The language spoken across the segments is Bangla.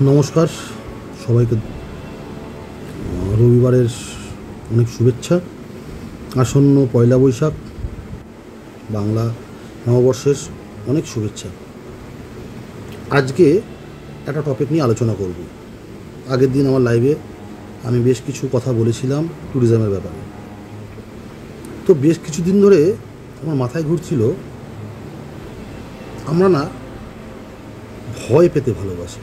নমস্কার সবাইকে। রবিবারের অনেক শুভেচ্ছা। আসন্ন পয়লা বৈশাখ বাংলা নববর্ষের অনেক শুভেচ্ছা। আজকে একটা টপিক নিয়ে আলোচনা করব। আগের দিন আমার লাইভে আমি বেশ কিছু কথা বলেছিলাম ট্যুরিজমের ব্যাপারে। তো বেশ কিছুদিন ধরে আমার মাথায় ঘুরছিল, আমরা না ভয় পেতে ভালোবাসি।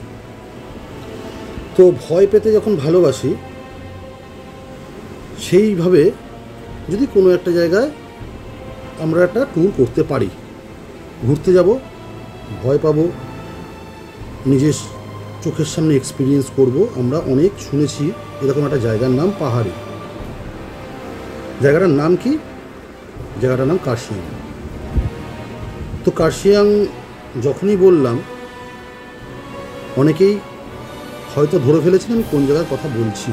তো ভয় পেতে যখন ভালোবাসি, সেইভাবে যদি কোনো একটা জায়গায় আমরা একটা ট্যুর করতে পারি, ঘুরতে যাব, ভয় পাবো, নিজের চোখের সামনে এক্সপিরিয়েন্স করব। আমরা অনেক শুনেছি এরকম একটা জায়গার নাম পাহাড়ি। জায়গাটার নাম কি? জায়গাটার নাম কার্শিয়াং। তো কার্শিয়াং যখনই বললাম, অনেকেই হয়তো ধরে ফেলেছেন আমি কোন জায়গার কথা বলছি।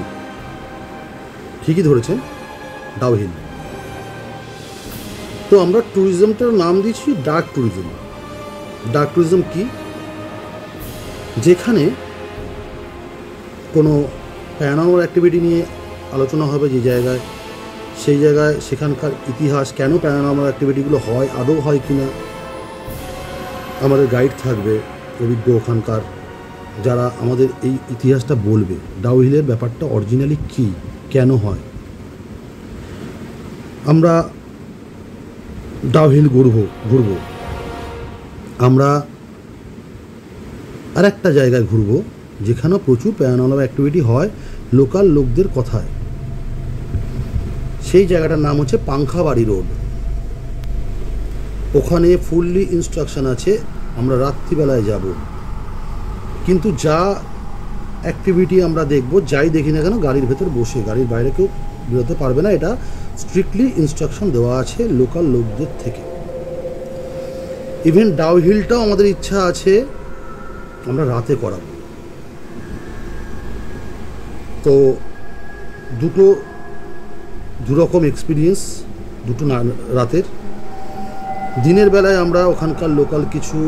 ঠিকই ধরেছেন, ডাউহিল। তো আমরা ট্যুরিজমটার নাম দিচ্ছি ডার্ক ট্যুরিজম। ডার্ক ট্যুরিজম কি? যেখানে কোনো প্যারানর্মাল অ্যাক্টিভিটি নিয়ে আলোচনা হবে, যে জায়গায়, সেই জায়গায় সেখানকার ইতিহাস, কেন প্যারানর্মাল অ্যাক্টিভিটিগুলো হয়, আদৌ হয় কি না। আমাদের গাইড থাকবে অভিজ্ঞ ওখানকার, যারা আমাদের এই ইতিহাসটা বলবে, ডাউহিলের ব্যাপারটা অরিজিনালি কী, কেন হয়। আমরা ডাউহিল ঘুরবো। আমরা আর একটা জায়গায় ঘুরবো যেখানেও প্রচুর প্যারানর্মাল অ্যাক্টিভিটি হয় লোকাল লোকদের কথায়। সেই জায়গাটার নাম হচ্ছে পাংখাবাড়ি রোড। ওখানে ফুললি ইনস্ট্রাকশন আছে, আমরা রাত্রিবেলায় যাব। কিন্তু যা অ্যাক্টিভিটি আমরা দেখব, যাই দেখি না কেন, গাড়ির ভেতর বসে, গাড়ির বাইরে কেউ বেরোতে পারবে না। এটা স্ট্রিক্টলি ইনস্ট্রাকশন দেওয়া আছে লোকাল লোকদের থেকে। ইভেন ডাউহিলটাও আমাদের ইচ্ছা আছে আমরা রাতে করাবো। তো দুরকম এক্সপিরিয়েন্স, দুটো রাতের। দিনের বেলায় আমরা ওখানকার লোকাল কিছু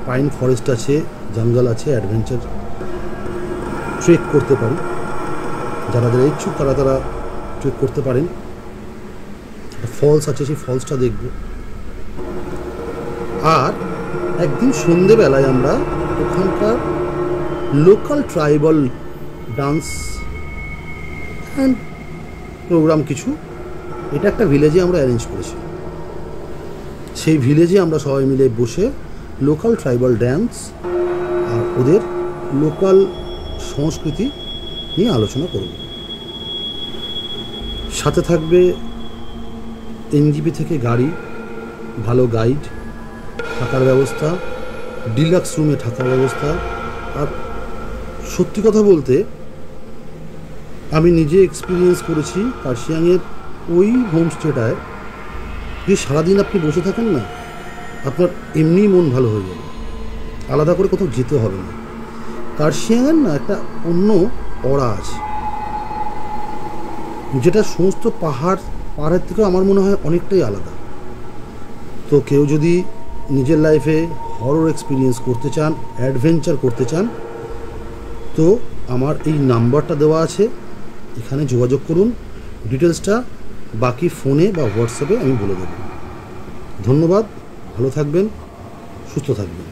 পাইন ফরেস্ট আছে, জঙ্গল আছে, অ্যাডভেঞ্চার ট্রেক করতে পারি। যারা ইচ্ছুক তারা ট্রেক করতে পারেন। ফলস আছে, সেই ফলসটা দেখব। আর একদিন সন্ধেবেলায় আমরা ওখানকার local tribal dance and programme কিছু, এটা একটা ভিলেজে আমরা অ্যারেঞ্জ করেছি। সেই ভিলেজে আমরা সবাই মিলে বসে লোকাল ট্রাইবাল ড্যান্স আর ওদের লোকাল সংস্কৃতি নিয়ে আলোচনা করব। সাথে থাকবে এনজিপি থেকে গাড়ি, ভালো গাইড, থাকার ব্যবস্থা, ডিলাক্স রুমে থাকার ব্যবস্থা। আর সত্যি কথা বলতে, আমি নিজে এক্সপিরিয়েন্স করেছি কার্শিয়াংয়ের ওই হোমস্টেটায়, যে সারাদিন আপনি বসে থাকেন না, আপনার এমনিই মন ভালো হয়ে যাবে, আলাদা করে কোথাও যেতে হবে না। কার্শিয়াংয়ের না একটা অন্য অরা আছে, যেটা সমস্ত পাহাড়ের থেকে আমার মনে হয় অনেকটাই আলাদা। তো কেউ যদি নিজের লাইফে হরর এক্সপিরিয়েন্স করতে চান, অ্যাডভেঞ্চার করতে চান, তো আমার এই নাম্বারটা দেওয়া আছে, এখানে যোগাযোগ করুন। ডিটেলসটা বাকি ফোনে বা হোয়াটসঅ্যাপে আমি বলে দেব। ধন্যবাদ, ভালো থাকবেন, সুস্থ থাকবেন।